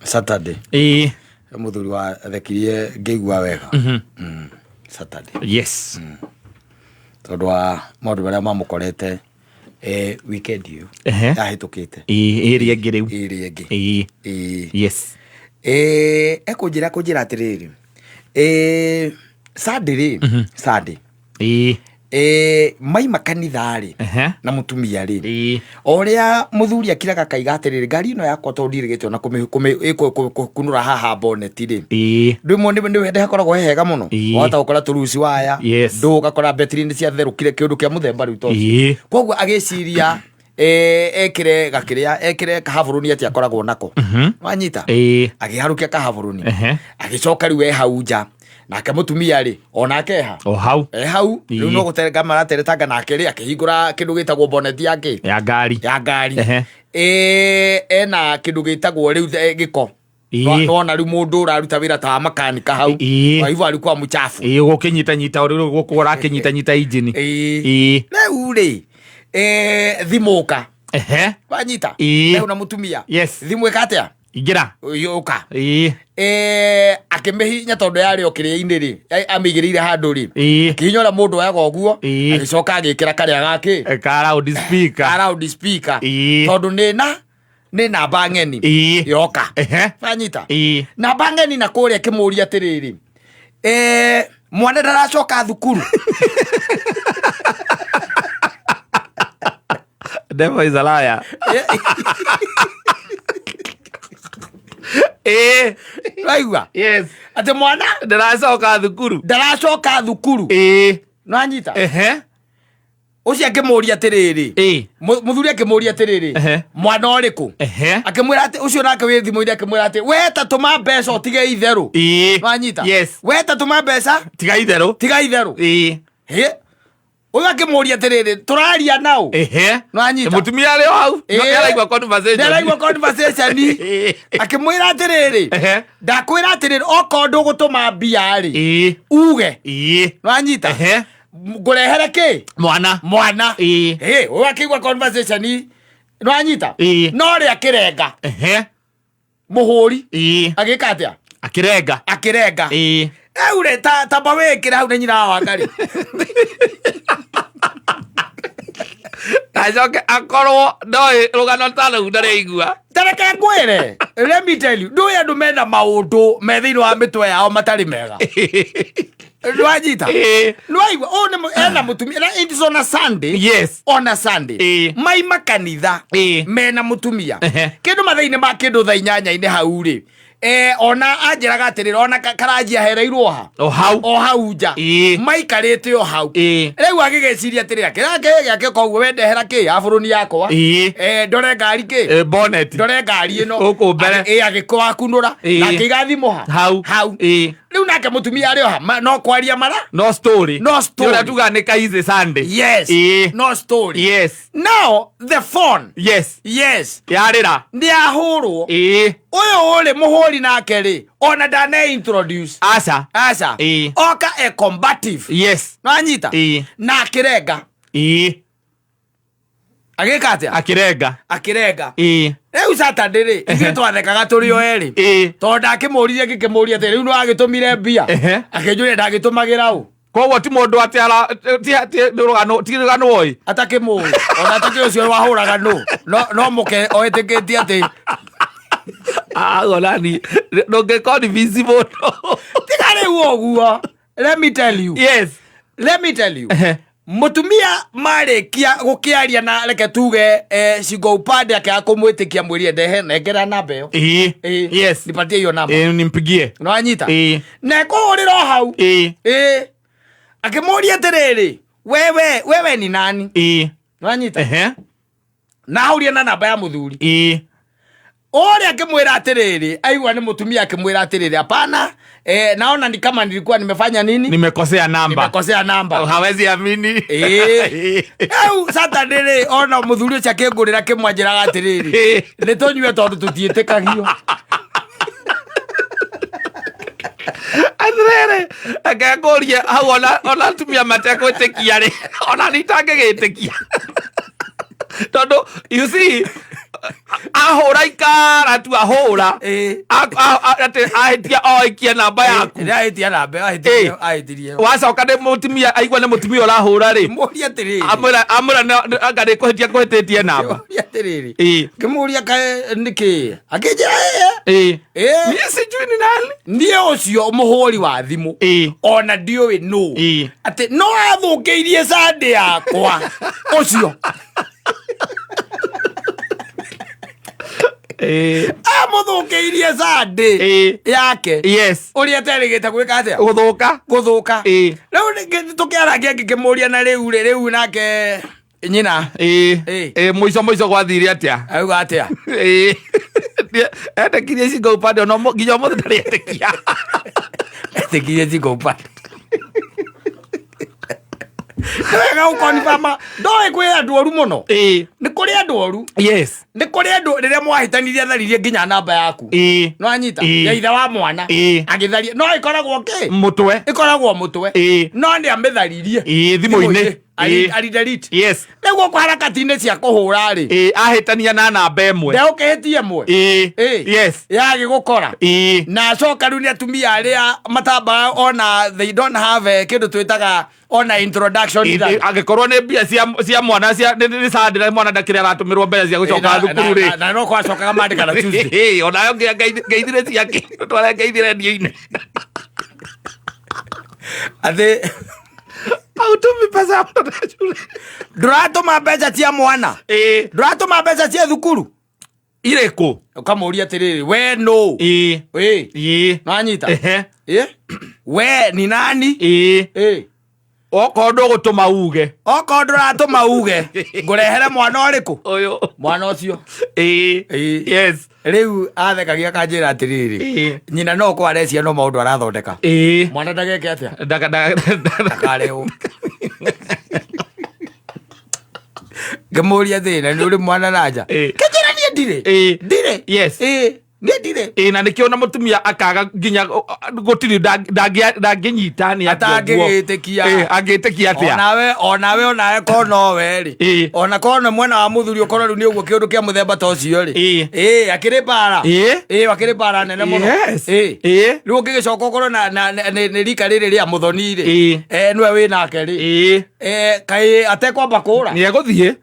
Saturday. Muthuri wa thekirie ngĩigua wega. Saturday. Yes. Tondũ wa maũndũ marĩa mamũkorete weekend ĩyo yahĩtũkĩte. Ĩrĩa ĩngĩ rĩu. Ĩrĩa ĩngĩ. Yes. Kũnjĩra atĩrĩrĩ. Sunday. Maima kanitha rĩ na mutumia rĩ oria muthuri akiraga kaiga atiriri ngari ino yakwa to ndirigite ona kunura haha bonnet rĩ ndimo ni wende hakoragwo hega muno wata ukora turuci waya ndo gakora battery ni cia therukire kiundu kia muthemba riu to koguo agiciria ekire kahaburuni ati akoragwo nako wanyita agiharukia kahaburuni agicoka riu hauja nake mutumia ri onake hau riu no guterega marateretanga nake ri akihingura kindu gitagwo bonnet yake ya ngari ena kindu gitagwo riu giko nona riu mundu uraruta wira ta makanika hau waivu ari kwa muchafu gukinyita riu gukura kinyita engine riu ri thimuka wanyita riu na mutumia thimu ikatia ingira yoka akimihinya tondu yari okire-ini ri amigirire handu ri kinyora mundu waga oguo agicoka agikira karia gake loud speaker tondu ni namba ngeni yoka fanyita namba ngeni na kuria kimuria atiriri mwana ndaracoka thukuru devil is a liar. Raigua yes ate mwana ndaracoka thukuru no anyita ucio akimuria atiriri muthuri akimuria atiriri mwana uriku akimwira ati ucio nake wi thimu ire akimwira ati we tatuma mbeca utige itheru no anyita we tatuma mbeca tiga itheru uyu akimuria atiriri turaria nao no anyita mutumia ari hau ndaraigwa conversation akimwira atiriri ndakwira atiriri oko ndugutuma mbia ri uge no anyita ngurehere ki mwana uyu akigwa conversation no anyita no ri akirenga muhuri agika atia akirenga eure tamba wikira hau na nyina wa ngari ajoke akorwo ndoi rugano tano ndareigua tareke ngwire let me tell you do ya do mena maundu methiini wa mitwe yao matari mega Luajita Luaigwa ena mutumia na it is on a Sunday on a Sunday maima kanitha mena mutumia kindu mathaini ma kindu tha inyanya ine hau ri ona anjiraga atirira ona karajia hereirwo ha o hau nja maikarite o hau riu agigeciria atirira kirake yake koguo wendehera ki aburuni yakwa ndore ngari ki bonnet ndore ngari ino uku mbere agikwa kunura na kigathimo hau riu nake mutumia ari oha no kwaria mara no story ura tuga ni kaize Sunday no story now the phone yarira ndi ahurwo uyu uri muhuri nake ri ona dane introduce asa oka a combative no anyita na akirenga agika atia akirenga riu Saturday ri ithuĩ twathekaga tũrĩ o erĩ tondũ ndakĩmũririe ngĩkĩmũria atĩ rĩu nĩ wagĩtũmire mbia akĩnjũria ndagĩtũmagĩra ũ koguo ti mũndũ atĩ rũgano oi atakĩmũĩ ona atakĩ ũcio wahũraga no mũke oĩtĩkĩtie atĩ nani ndũngĩkorwo ni visible tiga rĩu ũguo let me tell you mutumia marikia gukiaria na reke tuge cigo upande ake akumwitikia mwiri ndehe nengera namba yo nipatie hiyo namba nimpigie no anyita na kuriro hau akimuria atiriri wewe ni nani no anyita na auria na namba ya muthuri ore akimwira atiriri aigwa ni mutumia akimwira atiriri hapana naona ni kama nilikuwa nimefanya nini nimekosea namba hawezi amini Saturday ona muthuri ucio akingurira kimwanjiraga atiriri ni tonywe tondu tutietekagio atiriri akakuria hau ona tumia matekwetekia ri ona nitangĩgĩtĩkia tondu you see ahura ikara tu ahura ate ahitia oikia namba yaku ahitia namba ahitirie wacoka ni mutumia aigua ni mutumia urahura ri muria tiriri amura anga ni kuhititie namba muria tiriri kimuria ka niki akijira ni sijui ni nani ndiye ucio muhuri wa thimu ona ndiwe no ate no athukeirie sande yakwa ucio amuthukeirie sande yake yes uria terigite gwika atia guthuka riu tukiaragia ngikimuria na riu nake nyina muico gwathire atia auga atia endekirie cingo upande no nginya mothe ndari endekia endekirie cingo upande wega ukonifama ndoe kwi andu oru muno ni kuri andu oru yes ni kuri andu riria mwahitanirie tharirie nginya namba yaku no anyita ya ithe wa mwana agitharia no ikoragwo ikoragwo mutwe no ndi amitharirie thimu-ini ari delete yes niguo kwa harakati-ini cia kuhura ri ahitania na namba imwe ndeukihitie imwe yes yagi gukora na acoka riu ni atumia aria matambaga ona they don't have kindu twitaga ona introduction agikorwo ni mbia cia mwana ni sandira mwana ndakire aratumirwo mbere cia gucoka thukuru ri na no kwacokaga mandika na Tuesday onayo ngeithire ciake twara ngeithire ndio-ini athe autumi pesa mtoto shule duratuma mbeca cia mwana duratuma mbeca cia thukuru ireko ukamuria atiriri we no no anyita we ni nani okondo gutuma uge okondo ratuma uge ngurehere mwana uriku uyu mwana ucio yes riu athekagia kanjira atiriri nyina no kwa arecia no maundu arathondeka mwana ndageke atia ndakareo ngemuria thina ni uri mwana nanja kejera ni ndire yes ni ndire na nikio na mutumia akaga nginya gutiri ndanginyita ni atangigitikia agitikia atia onawe kono weri ona kono mwana wa muthuri ukorwo riu ni uguo kiundu kia muthemba ta ucio ri akiri para akiri para nene muno riu ungigicoka ukorwo ni rika riri ria muthoni ri niwe wi nake ri kai atekwamba kura ni eguthie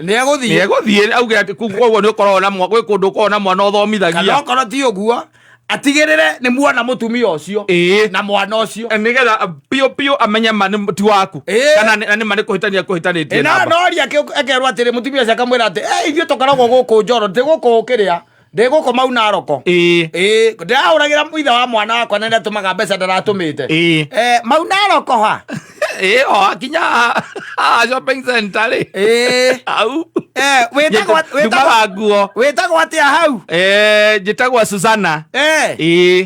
auge ati kuguo ni ukorwo na gwi kundu ukorwo na mwana uthomithagia kana ukorwo ti uguo atigirire ni muona mutumia ucio na mwana ucio nigetha pio amenya mani ti waku kana ni mani kuhitanitie namba no ria ekerwo atiri mutumia cia kamwira ati ithio tukaragwo guku njoro ndi guku kiria ndi guku mau na roko ndirauragira ithe wa mwana wakwa na ndatumaga mbeca ndaratumite mau na roko ha akinya shopping center ri au witagwo atia hau njitagwo Susana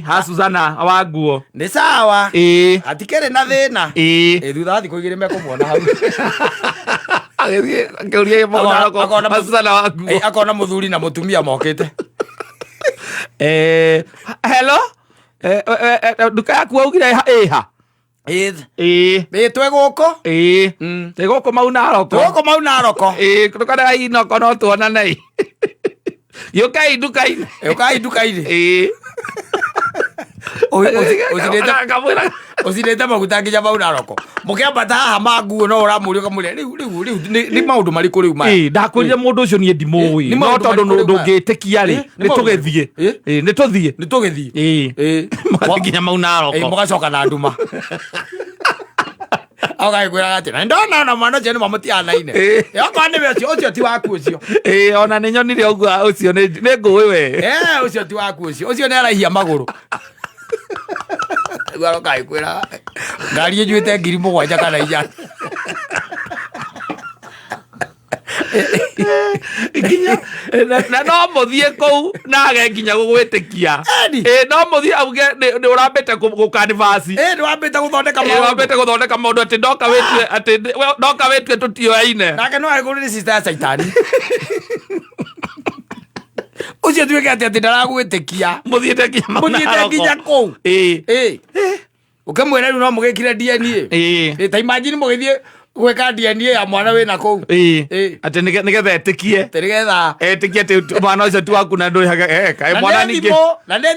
ha Susana wa nguo ni sawa atikere na thina thutha thiku igiri mekumuona hau akiuria mwana Susana wa nguo akona muthuri na mutumia mokite hello duka yaku augire ha twe guko twe guko mau na roko tukana inoko no tuonane yukai duka-ini ucinite maguta nginya mau na roko mukiambata haha ma nguo no uramuria ukamuria riu ni maundu mariku riu maya ndakwirire mundu ucio nie ndimui no tondu ndungitikia ri ni tuthie nginya mau na roko mugacoka na nduma agakwira ati na ndona mwana ucio ni mamutianaine yakwa ni ucio ti waku ucio ona ni nyonire uguo ucio ni ngui we ucio ti waku ucio ni arahia maguru gwaro kai kwira ngari njuite 7,000 kana 4 nginya na no muthie kou nage nginya gugwitikia no muthie auge ni urambete gukanivasi ni wambete guthondeka maundu ati ndoka wetue tutioaine nake no ari kuri sister ya saitani ucio tuike ati ndaragwitikia muthiete nginya kou ukamwira riu no mugikire DNA ta imagine mugithie gweka DNA ya mwana wina kou ati nigetha etikie mwana ucio tu waku na nduri kae mwana ningi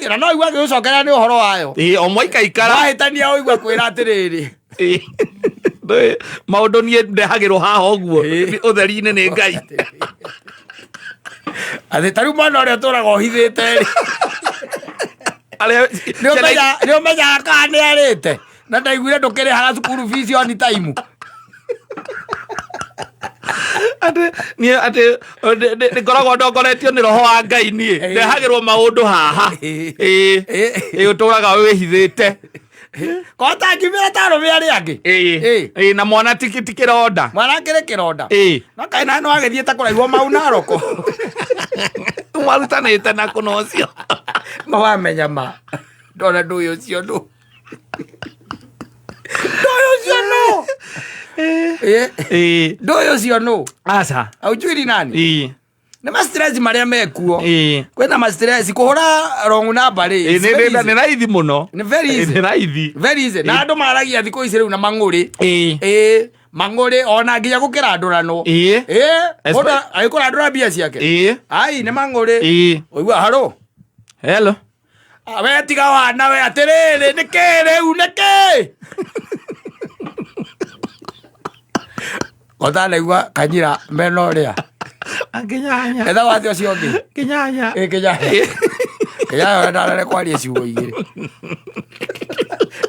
na no igwa gicokera ni uhoro wayo o mwaika ikara wahitania o igwa kwira atiriri maundu nie ndehagirwo haha uguo utheri-ini ni Ngai athi tariu mwana uria turaga uhithite ni umenyaga kana ni arite na ndaiguire ndukirihaga cukuru fees on time ati ngoragwo ndongoretio nĩ roho wa Ngai niĩ ndehagĩrwo maũndũ haha ũtũraga wĩhithĩte kotangimĩra tarũme arĩa angĩ na mwana ti kĩronda mwana kĩrĩ kĩronda no kaĩ na no agĩthiĩte kũraigwo mau Naroko mwarutanĩte na kũna ũcio mawamenya ma ndona ndũĩ ũcio ndũ ndũĩ ũcio nũ aca aujui nani nĩ ma stress marĩa mekuo kwĩna ma stress kũhũra wrong number nĩ raithi mũno nĩ very easy na andũ maragia thikũ ici rĩu na mang'ũrĩ mang'ũrĩ ona nginya gũkĩra ndũrano mũndũ agĩkũra ndũra mbia ciake ai nĩ mang'ũrĩ ũigua haro hello we tiga wana we atĩrĩrĩ nĩkĩ rĩu nĩkĩ otanaigua Kanyira mena ũrĩa Kinyanya etha wathi ũcio ũngĩ Kinyanya Kinyanya ndarare kwaria ciugo igĩrĩ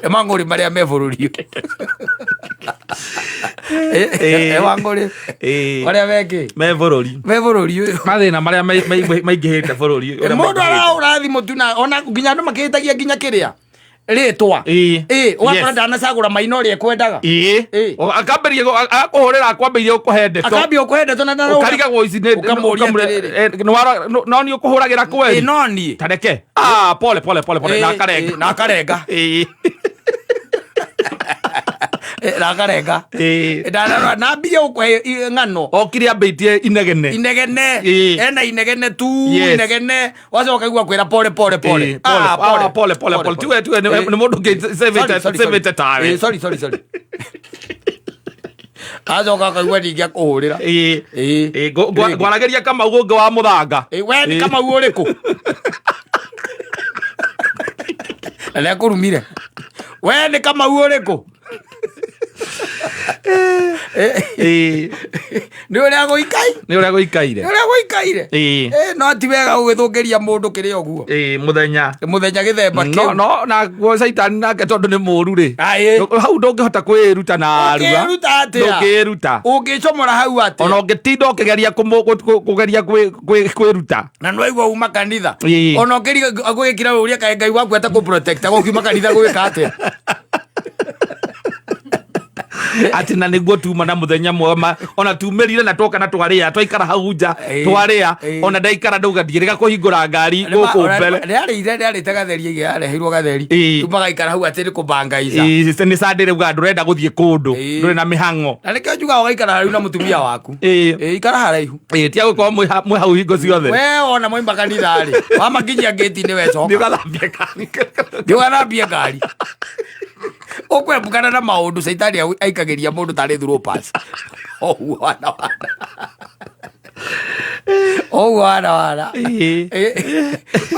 mang'ũrĩ marĩa me bũrũri mang'ũrĩ marĩa mengĩ me bũrũri ũyũ mathĩna marĩa maingĩhĩte bũrũri mũndũ arahũra thimũ tu na ona nginya andũ makĩhĩtagia nginya kĩrĩa rĩtwa ũgakora ndanacagũra Maina ũrĩa ekwendaga akambĩria agakũhũrĩra akwambĩirie ũkũhe ndeto akambia ũkũhe ndeto na ũkarigagwo ici no nĩ ũkũhũragĩra kweri no niĩ tareke pole na akarenga rakarenga na mbia ũkũhe ng'ano okire ambĩtie inegene ena inegene tu inegene wacoka igua kwĩra pole tiwe nĩ mũndũ ũngĩ tawe sorry acoka akaigua ningĩ akũhũrĩra ngwaragĩria Kamau ũngĩ wa Mũthanga we nĩ Kamau ũrĩkũ na nĩakũrumire we nĩ Kamau ũrĩkũ nĩ ũrĩa gũikaire no ti wega gũgĩthũkĩria mũndũ kĩrĩ ũguo mũthenya gĩthemba kĩu no na caitani nake tondũ nĩ mũũru rĩ hau ndũngĩhota kwĩruta na aruga ndũngĩruta ũngĩcomora hau atĩ ona ũngĩtinda ũkĩgeria kũgeria kwĩruta na nĩwaigua uma kanitha ona ũgĩkĩra ũria kaĩ Ngai waku atakũprotecta gũkiuma kanitha gwĩka atĩa ati na niguo tuma na muthenya mwema ona tumerire na twoka na twaria twaikara hau nja twaria ona ndaikara ndauga ndigirega kuhingura ngari guku mbere nĩarĩte gatheri igi yareheirwo gatheri tuma gaikara hau atĩ nĩ kũbangaica nĩ sandire uga ndũrenda gũthiĩ kũndũ ndũrĩ na mĩhang'o na nĩkĩo njugaga ũgaikara haraihu na mũtumia waku ikara haraihu tia gũkorwo mwĩ hau hingo ciothe we ona moima kanitha-rĩ wamakinyia ngĩti-inĩ wecoka nĩũgathambie ngari ũkwembukana na maũndũ caitani aikagĩria mũndũ tarĩ through pass ũguo wana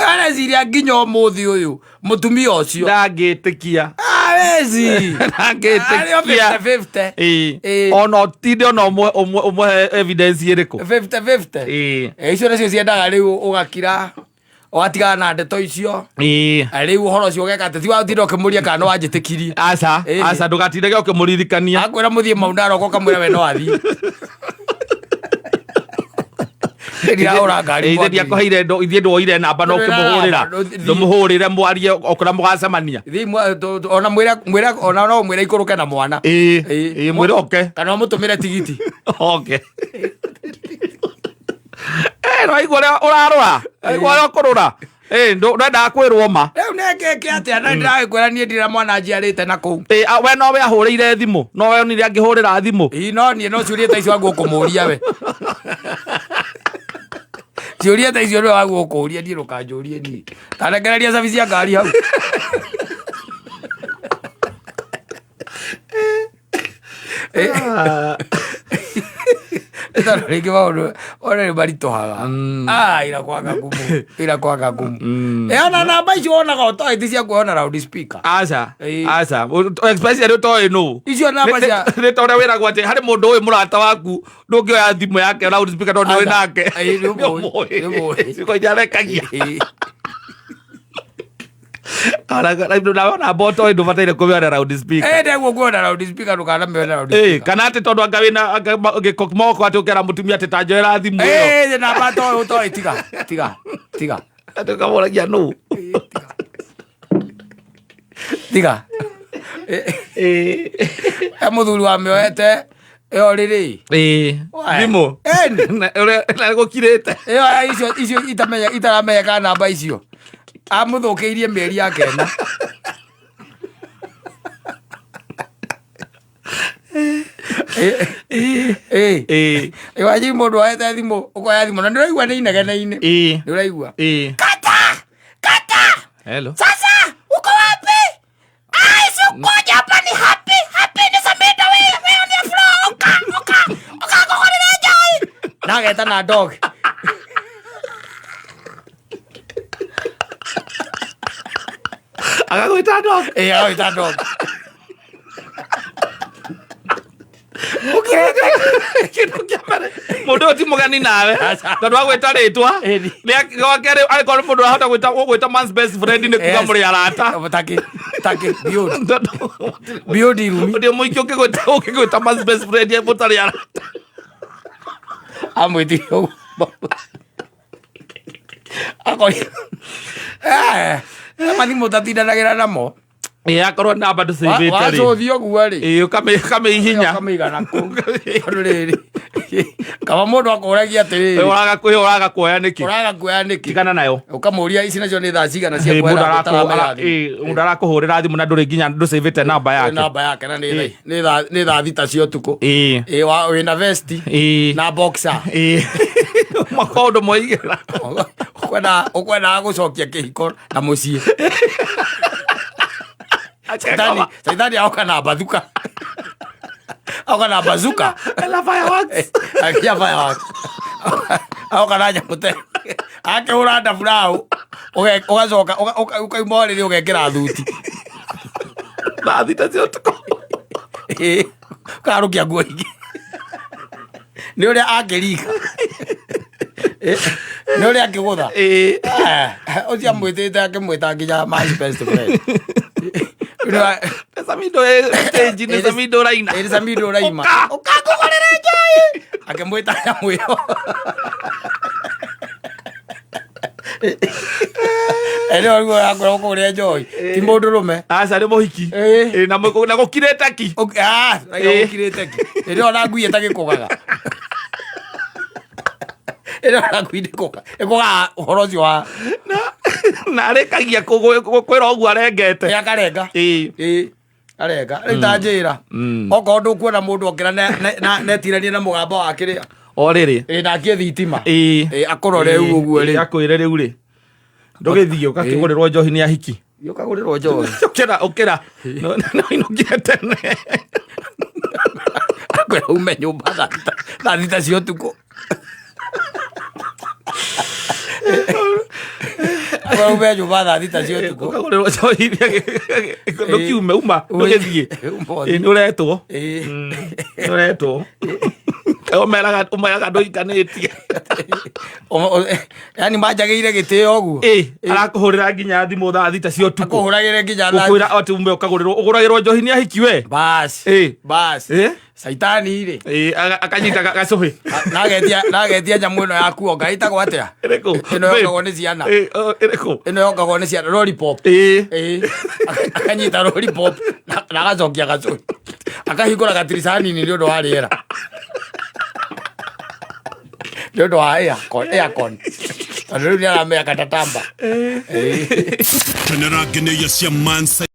areciria nginya ũmũthĩ ũyũ mũtumia ũcio ndangĩtĩkia wezi ona ũtinde ona ũmwe evidence ĩrĩkũ 50-50 icio nacio ciendaga rĩu ũgakira watigana na ndeto icio rĩu ũhoro ũcio ũgeka atĩ ti watinda ũkĩmũria kana wanjĩtĩkirie aca ndũgatindage ũkĩmũririkania akwĩra mũthiĩ mau Naroko ũkamwĩra we no athiĩ ndiakũheire ithiĩ ndwoire namba no ũkĩmũhũrĩra ndũmũhũrĩre mwarie okũra mũgacemania ona mwĩra ona no mwĩra ikũrũke na mwana mwĩra oke kana ũmũtũmĩre tigiti oke nĩwaigua ũrĩa ũrarũra waigua ũrĩa ũkũrũra ndwendaga kwĩrwo ma rĩu nĩkĩke atĩa na ndĩragĩkwĩra niĩ ndĩra mwana njiarĩte na kũu we nowe ahũrĩire thimũ nowe onire angĩhũrĩra thimũ no niĩ no ciũria ta icio waguo kũmũria we ciũria ta icio nĩwe waguo kũũria niĩ ndũkanjũrie niĩ tanengereria cabi cia ngari hau Ito rĩngĩ maũndũ ona nĩmaritohaga ira kwaga ngumu ona namba icio wonaga ũtoĩ ti cia kuona loud speaker. Aca especially ũtoĩ nũ icio namba cia nĩ ta ũrĩa wĩragwo atĩ harĩ mũndũ ũyũ mũrata waku ndũngĩoya thimũ yake loud speaker tondũ ndũrĩ nake cikoinya arekagia na boto ndo bataire kuona loud speaker ndeguo kuona loud speaker ndũkanamĩone loud speaker kana atĩ tondũ anga wĩna moko atĩ ũkera mũtumia atĩ ta njoera thimũ ĩyo namba ũtoĩ tiga ndũkamũragia nũ tiga mũthuri wa mĩoete ĩyo rĩrĩ thimũ ũrĩa gũkirĩte icio itaramenyeka namba icio amũthũkĩirie mĩeri yake na iwaji mũndũ waete thimũ ũkoya thimũ na ndĩraigua nĩ inegene-inĩ ndĩraigua kata hello sasa uko wapi si uko hapa ni happy ni Samido wewe ni flow oka kogorera jai nageta na dog agagwĩta dog agagwĩta dog mũndũ ũyũ ti mũgeni nawe tondũ agwĩta rĩtwa nĩakerĩ angĩkorwo mũndũ ahota gwĩta man's best friend nĩ kuga mũrĩ arata build irumi ũndĩ mũingĩ ũkĩgwĩta man's best friend mũtarĩ arata amwĩtire ũguo mathimũ tatindanagĩra namo akorwo namba ndũcĩbĩte wacothi ũguo rĩ ũkamĩhihinya ũkamĩigana kũu tondũ rĩrĩ kaba mũndũ akũragia atĩrĩrĩ ũraga kuoya nĩkĩ tigana nayo ũkamũria ici nacio nĩ thaa cigana cia mũndũ arakũhũrĩra thimũ na ndũrĩ nginya ndũcĩbĩte namba yake na nĩ thaa thita cia ũtukũ wĩna vesti na boxer maũndũ moigĩra ũkwendaga gũcokia kĩhiko na mũciĩ Saitani aoka na bazuka. Aoka na bazuka. La fireworks. Akia fireworks. Aoka na nyamote. Ake uranda furao. Ugacoka ukaimorĩre ũgekĩra thuti. Thita cio ũtukũ. Karukia nguo ingĩ. Nĩ ũrĩa akĩrika. Nĩ ũrĩa akĩgũtha. Ũcio amwĩtĩte akĩmwĩta nginya man's best friend. Samido stage ni Samido raina Samido raima ukakugorera njai akemwita nyamũ ĩyo eno algo akora kũrĩa njoi ti mũndũ rũme aca nĩ mũhiki na gũkirĩte ki gũkirĩte ki ĩrĩa ona ngui ĩtagĩkũgaga ĩrĩa ona ngui ĩkũgaga ũhoro ũcio wa na arĩkagia kwĩra ũguo arengete akarenga arenga rĩu ta njĩra okorwo ndũkuona mũndũ okĩra netirania na mũgamba wa kĩrĩa o rĩrĩ nakie thitima akũrore rĩu ũguo rĩ akwĩre rĩu rĩ ndũgĩthiĩ ũgakĩgũrĩrwo njohi nĩ ahiki ũkagũrĩrwo njohi ũkĩra inũkire tene akwĩra ume nyũmba thaa thita cia ũtukũ ume nyũmba thaa thita cia ũtukũ ũkagũrĩrwo njohi ndũkiume uma ndũgĩthiĩ nĩũretwo umeraga ndũikanĩtie yani manjagĩire gĩtĩo ũguo arakũhũrĩra nginya thimũ thaa thita cia ũtukũ akũhũragĩre nginya ũkwĩra atĩ ume ũgũragĩrwo njohi nĩ ahiki we bas Saitani rĩ akanyita gacũhĩ nagetia nyamũ ĩno yaku onga ĩtagwo atĩa ĩno yokagwo nĩ ciana ĩno yokagwo nĩ ciana lollipop akanyita lollipop na agacokia gacũhĩ akahingũra gatirisani-inĩ nĩ ũndũ wa rĩera nĩ ũndũ wa aircon tondũ rĩu nĩ aramenya katatamba Tenera gene ya mansa